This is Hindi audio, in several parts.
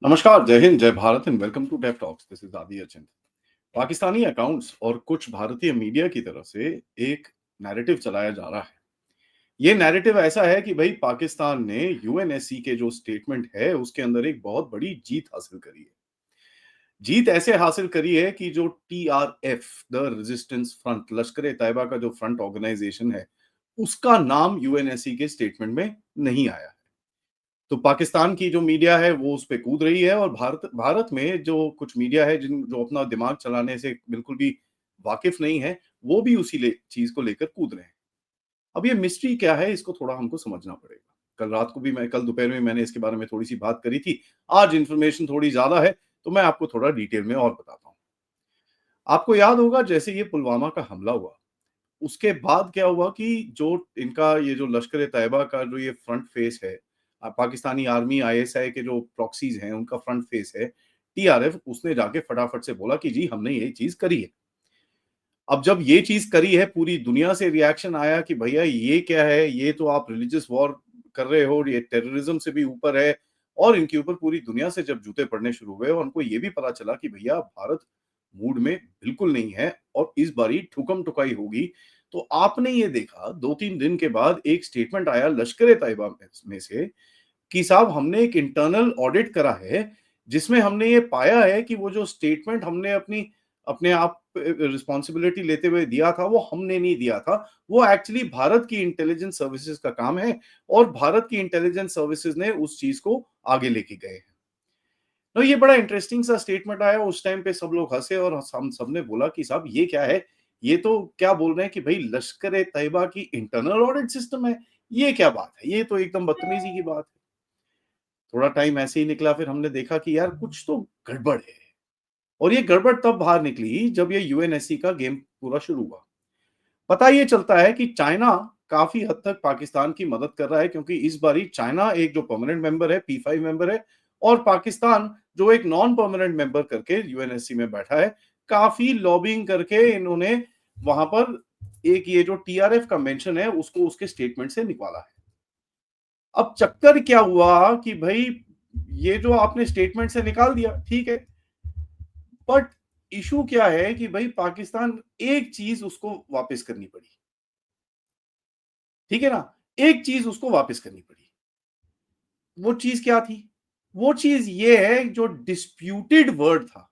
नमस्कार, जय हिंद, जय Bharat and welcome to tech talks. This is Adi Achint. Pakistani accounts और कुछ भारतीय मीडिया की तरफ से एक नैरेटिव चलाया जा रहा है। ये नैरेटिव ऐसा है कि भाई पाकिस्तान ने यूएनएससी के जो स्टेटमेंट है उसके अंदर एक बहुत बड़ी जीत हासिल करी है। जीत ऐसे हासिल करी है कि जो टीआरएफ द रेजिस्टेंस फ्रंट लश्कर ए तैयबा का जो फ्रंट ऑर्गेनाइजेशन है उसका नाम यूएनएससी के स्टेटमेंट में नहीं आया। तो पाकिस्तान की जो मीडिया है वो उस पे कूद रही है और भारत भारत में जो कुछ मीडिया है जिन जो अपना दिमाग चलाने से बिल्कुल भी वाकिफ नहीं है, वो भी उसी चीज को लेकर कूद रहे हैं। अब ये मिस्ट्री क्या है, इसको थोड़ा हमको समझना पड़ेगा। कल दोपहर में मैंने इसके बारे में थोड़ी सी बात करी थी। आज इंफॉर्मेशन थोड़ी ज्यादा है, तो मैं आपको थोड़ा डिटेल में और बताता हूँ। आपको याद होगा जैसे ये पुलवामा का हमला हुआ, उसके बाद क्या हुआ कि जो इनका ये जो लश्कर ए तैयबा का जो ये फ्रंट फेस है, पाकिस्तानी आर्मी आईएसआई के जो प्रॉक्सीज हैं उनका फ्रंट फेस है, टीआरएफ, उसने जाके फटाफट से बोला कि जी हमने ये चीज करी है। अब जब ये चीज करी है, पूरी दुनिया से रिएक्शन आया कि भैया ये क्या है, ये तो आप रिलीजियस वॉर कर रहे हो, ये टेररिज्म से भी ऊपर है। और इनके ऊपर पूरी दुनिया से जब जूते पड़ने शुरू हुए और उनको ये भी पता चला कि भैया भारत मूड में बिल्कुल नहीं है और इस बारी ठुकम ठुकाई होगी, तो आपने ये देखा 2-3 दिन के बाद एक स्टेटमेंट आया लश्कर ए तैयबा में से कि साहब हमने एक इंटरनल ऑडिट करा है, जिसमें हमने ये पाया है कि वो जो स्टेटमेंट हमने अपने आप रिस्पॉन्सिबिलिटी लेते हुए दिया था, वो हमने नहीं दिया था। वो एक्चुअली भारत की इंटेलिजेंस सर्विसेज का काम है और भारत की इंटेलिजेंस सर्विसेज ने उस चीज को आगे लेके गए हैं। तो ये बड़ा इंटरेस्टिंग सा स्टेटमेंट आया। उस टाइम पे सब लोग हंसे और हम सबने बोला कि साहब ये क्या है? ये तो क्या बोल रहे हैं कि भाई लश्कर ए तैयबा की इंटरनल ऑडिट सिस्टम है। ये क्या बात है? ये तो एकदम बदतमीजी की बात है। थोड़ा टाइम ऐसे ही निकला, फिर हमने देखा कि यार कुछ तो गड़बड़ है। और ये गड़बड़ तब बाहर निकली जब ये यूएनएससी का गेम पूरा शुरू हुआ। पता ये चलता है कि चाइना काफी हद तक पाकिस्तान की मदद कर रहा है, क्योंकि इस बारी चाइना एक जो परमानेंट मेंबर है, P5 मेंबर है, और पाकिस्तान जो एक नॉन परमानेंट मेंबर करके यूएनएससी में बैठा है। काफी लॉबिंग करके इन्होंने वहां पर एक ये जो टीआरएफ का मेंशन है उसको उसके स्टेटमेंट से निकाला है। अब चक्कर क्या हुआ कि भाई ये जो आपने स्टेटमेंट से निकाल दिया ठीक है, बट इशू क्या है कि भाई पाकिस्तान एक चीज उसको वापस करनी पड़ी। ठीक है ना? एक चीज उसको वापस करनी पड़ी। वो चीज क्या थी? वो चीज ये है जो डिस्प्यूटेड वर्ड था।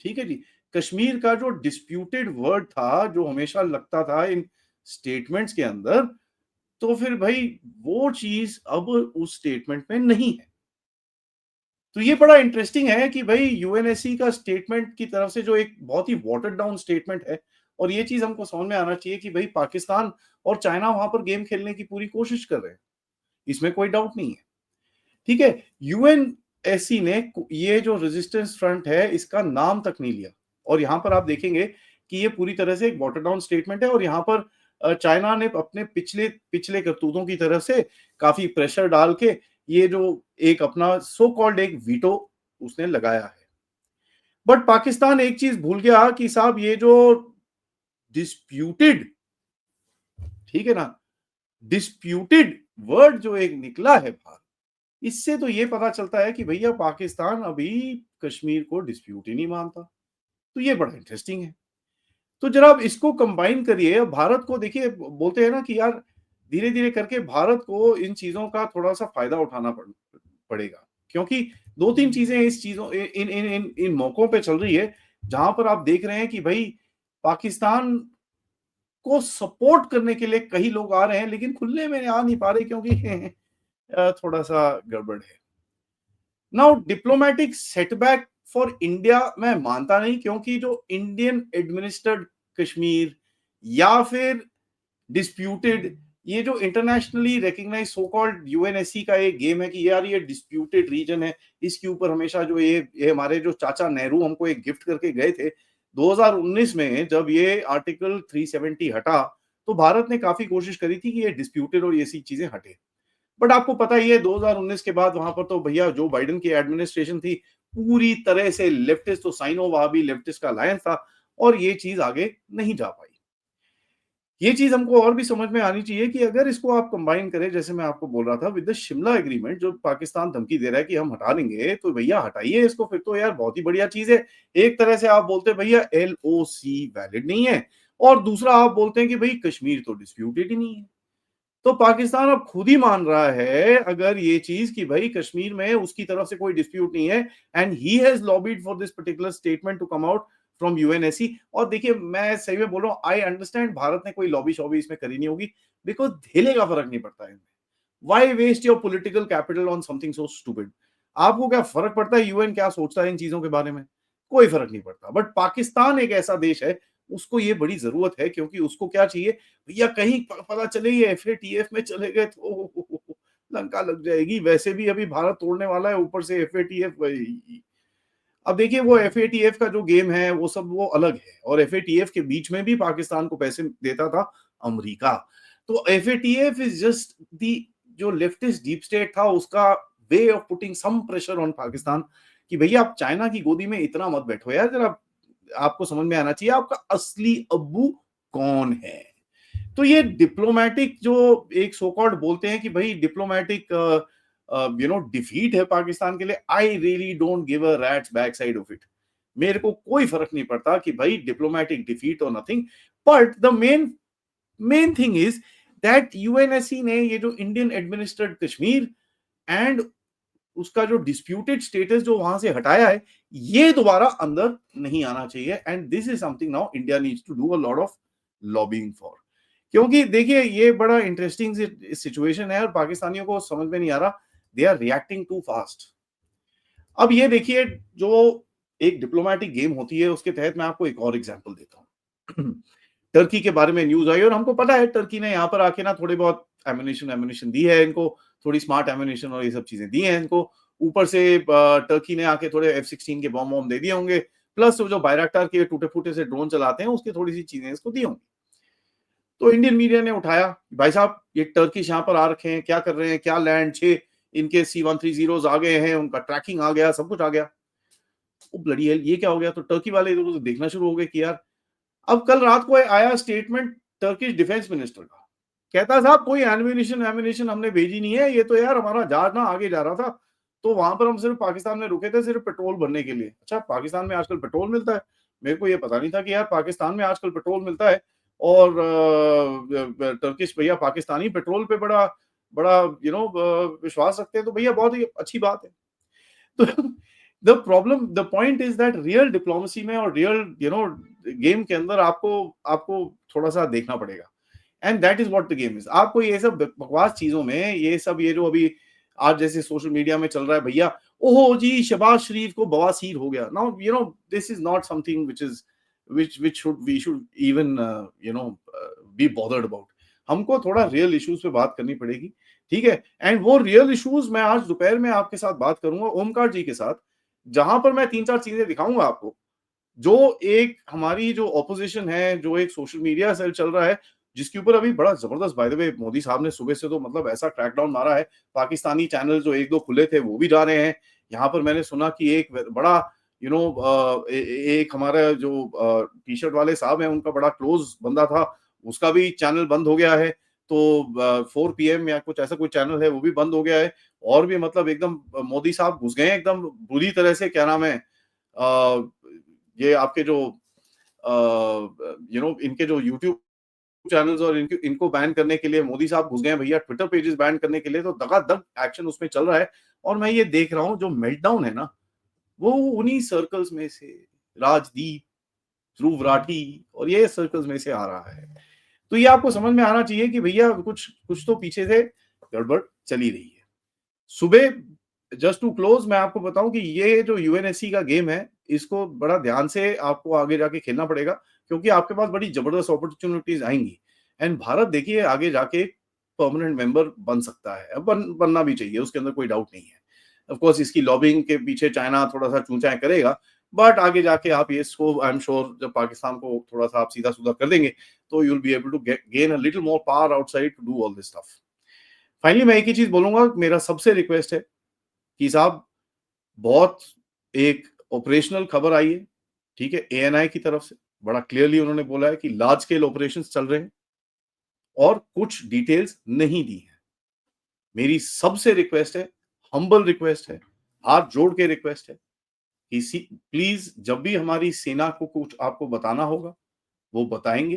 ठीक है जी। कश्मीर का जो डिस्प्यूटेड वर्ड था, जो हमेशा लगता था इन स्टेटमेंट्स के अंदर, तो फिर भाई वो चीज अब उस स्टेटमेंट में नहीं है। तो ये बड़ा इंटरेस्टिंग है कि भाई यूएनएससी का स्टेटमेंट की तरफ से जो एक बहुत ही वाटर्ड डाउन स्टेटमेंट है, और ये चीज हमको समझ में आना चाहिए कि भाई पाकिस्तान और चाइना वहां पर गेम खेलने की पूरी कोशिश कर रहे हैं। इसमें कोई डाउट नहीं है। ठीक है। यूएनएससी ने ये जो रेजिस्टेंस फ्रंट है इसका नाम तक नहीं लिया। और यहां पर आप देखेंगे कि ये पूरी तरह से एक वाटर डाउन स्टेटमेंट है, और यहां पर चाइना ने अपने पिछले पिछले करतूतों की तरफ से काफी प्रेशर डाल के ये जो एक अपना सो कॉल्ड एक वीटो उसने लगाया है। बट पाकिस्तान एक चीज भूल गया कि साहब ये जो डिस्प्यूटेड, ठीक है ना, डिस्प्यूटेड वर्ड जो एक निकला है बाहर, इससे तो ये पता चलता है कि भैया पाकिस्तान अभी कश्मीर को डिस्प्यूट ही नहीं मानता। तो ये बड़ा इंटरेस्टिंग है। तो जरा आप इसको कंबाइन करिए। भारत को देखिए, बोलते हैं ना कि यार धीरे धीरे करके भारत को इन चीजों का थोड़ा सा फायदा उठाना पड़ेगा, क्योंकि दो तीन चीजें इस चीजों इन इन इन इन मौकों पे चल रही है जहां पर आप देख रहे हैं कि भाई पाकिस्तान को सपोर्ट करने के लिए कई लोग आ रहे हैं, लेकिन खुले में आ नहीं पा रहे क्योंकि थोड़ा सा गड़बड़ है। Now diplomatic setback for India मैं मानता नहीं, क्योंकि जो इंडियन एडमिनिस्ट्रेड कश्मीर या फिर डिस्प्यूटेड, ये जो internationally recognise so called UNSC का एक गेम है कि यार ये डिस्प्यूटेड रीजन है, इसके ऊपर हमेशा जो ये हमारे जो चाचा नेहरू हमको एक गिफ्ट करके गए थे 2019 में, जब ये आर्टिकल 370 हटा, तो भारत ने काफी कोशिश करी थी कि ये डिस्प्यूटेड और ये सी चीजें हटे। बट आपको पता ही है 2019 के बाद वहां पर तो भैया जो बाइडेन की एडमिनिस्ट्रेशन थी पूरी तरह से लेफ्टिस्ट, तो साइनो वहां भी लेफ्टिस्ट का अलायंस था, और ये चीज आगे नहीं जा पाई। ये चीज़ हमको और भी समझ में आनी चाहिए कि अगर इसको आप कंबाइन करें, जैसे मैं आपको बोल रहा था, विद द शिमला एग्रीमेंट, जो पाकिस्तान धमकी दे रहा है कि हम हटा लेंगे, तो भैया हटाइए इसको, फिर तो यार बहुत ही बढ़िया चीज़ है। एक तरह से आप बोलते हैं भैया एलओसी वैलिड नहीं है, और दूसरा आप बोलते हैं कि भई कश्मीर तो डिस्प्यूटेड ही नहीं है। तो पाकिस्तान अब खुद ही मान रहा है अगर ये चीज़ कि भई कश्मीर में उसकी तरफ से कोई डिस्प्यूट नहीं है, and he has lobbied for this particular statement to come out from UNSC. और देखिए, मैं सही में बोल रहा हूँ, आई अंडरस्टैंड भारत ने कोई लॉबी-शॉबी इसमें करी नहीं होगी, बिकॉज़ धेले का फ़र्क नहीं पड़ता है इनमें। Why waste your political capital on something so stupid? आपको क्या फ़र्क पड़ता है यूएन क्या सोचता है इन चीज़ों के बारे में? कोई फ़र्क नहीं पड़ता। बट पाकिस्तान एक ऐसा देश है, उसको ये बड़ी ज़रूरत है, क्योंकि उसको क्या चाहिए, भैया कहीं पता चले ये एफएटीएफ में चले गए तो लंका लग जाएगी। वैसे भी अभी भारत तोड़ने वाला है, ऊपर से एफएटीएफ वही। अब देखिए, वो एफएटीएफ का जो गेम है वो सब वो अलग है, और एफएटीएफ के बीच में भी पाकिस्तान को पैसे देता था अमेरिका। तो एफएटीएफ इज जस्ट दी, जो लेफ्टिस्ट डीप स्टेट था उसका way of putting some pressure on Pakistan, कि भैया आप चाइना की गोदी में इतना मत बैठो यार, जरा आपको समझ में आना चाहिए आपका असली अब्बू कौन है। तो ये डिप्लोमैटिक जो एक सो कॉल्ड बोलते हैं कि भाई डिप्लोमैटिक डिफीट है पाकिस्तान के लिए, I really don't give a rats back side of it. मेरे को कोई फर्क नहीं पड़ता कि भाई डिप्लोमैटिक डिफीट और nothing, but the main main thing is that UNSC ने ये जो इंडियन एडमिनिस्ट्रेड कश्मीर एंड उसका जो डिस्प्यूटेड स्टेटस जो वहां से हटाया है, ये दोबारा अंदर नहीं आना चाहिए, and this is something now India needs to do a lot of lobbying for. क्योंकि देखिए, ये बड़ा इंटरेस्टिंग सिचुएशन है और पाकिस्तानियों को समझ में नहीं आ रहा, they are reacting too fast. अब ये देखिए, जो एक डिप्लोमेटिक गेम होती है उसके तहत मैं आपको एक और एग्जांपल देता हूँ। टर्की के बारे में न्यूज आई, और हमको पता है टर्की ने यहाँ पर आके ना थोड़ी बहुत एम्युनिशन एम्युनिशन दी है इनको, थोड़ी स्मार्ट एम्युनिशन और ये सब चीजें दी हैं इनको। ऊपर से टर्की ने आके थोड़े F-16 के बॉम्ब वॉम्ब दे दिए होंगे, प्लस वो जो बायरक्टार के टूटे फूटे से ड्रोन चलाते हैं उसकी थोड़ी सी चीजें इसको दी होंगी। तो इंडियन मीडिया ने उठाया, भाई साहब ये टर्किश यहाँ पर आ रखे हैं, क्या कर रहे हैं, क्या लैंड 6 इनके C-130 आ गए हैं, उनका ट्रैकिंग आ गया, सब कुछ आ गया। ओ ब्लडी हेल, ये क्या हो गया? तो टर्की वाले इधर उधर देखना शुरू हो गए कि यार, अब कल रात को आया स्टेटमेंट टर्किश डिफेंस मिनिस्टर का, कहता साहब कोई एम्युनिशन एम्युनिशन हमने भेजी नहीं है, ये तो यार हमारा जहाज ना आगे जा रहा था, तो वहां पर हम सिर्फ पाकिस्तान में रुके थे सिर्फ पेट्रोल भरने के लिए। अच्छा, पाकिस्तान में आजकल पेट्रोल मिलता है? मेरे को ये पता नहीं था कि यार पाकिस्तान में आजकल पेट्रोल मिलता है, और टर्किश भैया पाकिस्तानी पेट्रोल पे बड़ा बड़ा विश्वास रखते हैं, तो भैया बहुत ही अच्छी बात है। तो the point is that real diplomacy में और रियल गेम के अंदर आपको आपको थोड़ा सा देखना पड़ेगा, and that is what the game is. आपको ये सब बकवास चीजों में, ये सब ये जो अभी आज जैसे सोशल मीडिया में चल रहा है, भैया ओहो जी शहबाज शरीफ को बवासीर हो गया, now this is not something which should we should even be bothered about। हमको थोड़ा रियल इश्यूज पे बात करनी पड़ेगी, ठीक है? एंड वो रियल इश्यूज मैं आज दोपहर में आपके साथ बात करूंगा ओमकार जी के साथ, जहां पर मैं 3-4 चीजें दिखाऊंगा आपको, जो एक हमारी जो ऑपोजिशन है, जो एक सोशल मीडिया सेल चल रहा है, जिसके ऊपर अभी बड़ा जबरदस्त, बाय द वे, मोदी साहब ने सुबह से तो मतलब ऐसा क्रैकडाउन मारा है। पाकिस्तानी चैनल जो एक दो खुले थे वो भी जा रहे हैं। यहाँ पर मैंने सुना कि एक बड़ा एक हमारा जो टी शर्ट वाले साहब हैं उनका बड़ा क्लोज बंदा था, उसका भी चैनल बंद हो गया है। तो 4 PM या कुछ ऐसा कोई चैनल है वो भी बंद हो गया है। और भी मतलब एकदम मोदी साहब घुस गए हैं एकदम बुरी तरह से, क्या नाम है, ये आपके जो इनके जो यूट्यूब चैनल्स और इनको बैन करने के लिए मोदी साहब घुस गए हैं भैया, ट्विटर पेजेस बैन करने के लिए, तो दगादग एक्शन उसमें चल रहा है। और मैं ये देख रहा हूँ जो मेल्टडाउन है ना, वो उन्हीं सर्कल्स में से, राजदीप, ध्रुव राठी और ये सर्कल्स में से आ रहा है। तो ये आपको समझ में आना चाहिए कि भैया कुछ कुछ तो पीछे से गड़बड़ चली रही है। सुबह, जस्ट टू क्लोज, मैं आपको बताऊं कि ये जो यूएनएससी का गेम है, इसको बड़ा ध्यान से आपको आगे जाके खेलना पड़ेगा, क्योंकि आपके पास बड़ी जबरदस्त अपॉर्चुनिटीज आएंगी। एंड भारत देखिए आगे जाके परमानेंट मेंबर बन सकता है, अब बनना भी चाहिए, उसके अंदर कोई डाउट नहीं है। ऑफ कोर्स इसकी लॉबिंग के पीछे चाइना थोड़ा सा चूंचाएं करेगा, बट आगे जाके आप ये इसको, आई एम श्योर, जब पाकिस्तान को थोड़ा सा आप सीधा सुधा कर देंगे, तो you will be able to gain a little more power outside to do all this stuff. Finally मैं एक ही चीज बोलूंगा, मेरा सबसे रिक्वेस्ट है कि साहब, बहुत एक ऑपरेशनल खबर आई है, ठीक है, एएनआई की तरफ से बड़ा क्लियरली उन्होंने बोला है कि लार्ज स्केल ऑपरेशंस चल रहे हैं। और कुछ डिटेल्स नहीं दी हैं। मेरी सबसे रिक्वेस्ट है, हम्बल रिक्वेस्ट है, हाथ जोड़ के रिक्वेस्ट है कि प्लीज जब भी हमारी सेना को कुछ आपको बताना होगा वो बताएंगे।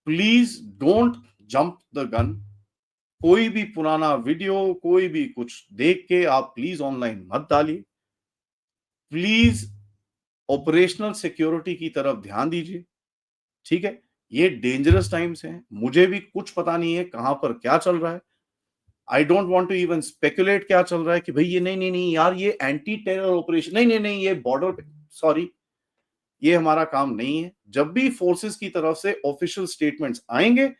Please don't jump the gun. कोई भी पुराना वीडियो, कोई भी कुछ देख के आप प्लीज ऑनलाइन मत डालिए। प्लीज ऑपरेशनल सिक्योरिटी की तरफ ध्यान दीजिए। ठीक है, ये डेंजरस टाइम्स हैं, मुझे भी कुछ पता नहीं है कहां पर क्या चल रहा है। I don't want to even speculate क्या चल रहा है कि भाई ये नहीं नहीं नहीं यार ये एंटी टेरर ऑपरेशन, नहीं नहीं नहीं ये बॉर्डर पे, सॉरी, ये हमारा काम नहीं है। जब भी फोर्सेस की तरफ से ऑफिशियल स्टेटमेंट्स आएंगे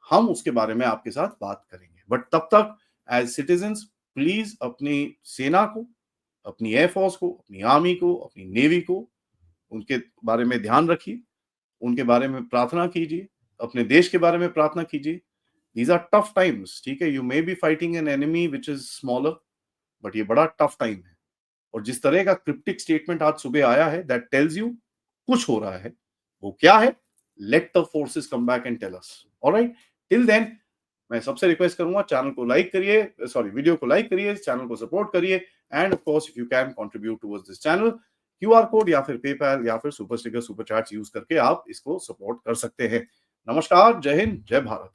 हम उसके बारे में आपके साथ बात करेंगे, बट तब तक एज सिटीजन्स प्लीज अपनी सेना को, अपनी एयरफोर्स को, अपनी आर्मी को, अपनी नेवी को, उनके बारे में ध्यान रखिए, उनके बारे में प्रार्थना कीजिए, अपने देश के बारे में प्रार्थना कीजिए। दीज आर टफ टाइम्स, ठीक है, you may be fighting an enemy which is smaller, but ये बड़ा टफ टाइम है। और जिस तरह का क्रिप्टिक स्टेटमेंट आज सुबह आया है दैट टेल्स यू कुछ हो रहा है, वो क्या है? Let the forces come back and tell us. Alright, till then मैं सबसे रिक्वेस्ट करूंगा चैनल को लाइक करिए, सॉरी वीडियो को लाइक करिए, चैनल को सपोर्ट करिए, and of course if you can contribute towards this channel, QR code या फिर पेपैल या फिर super sticker, super chats use करके आप इसको सपोर्ट कर सकते हैं। नमस्कार, जय हिंद, जय भारत।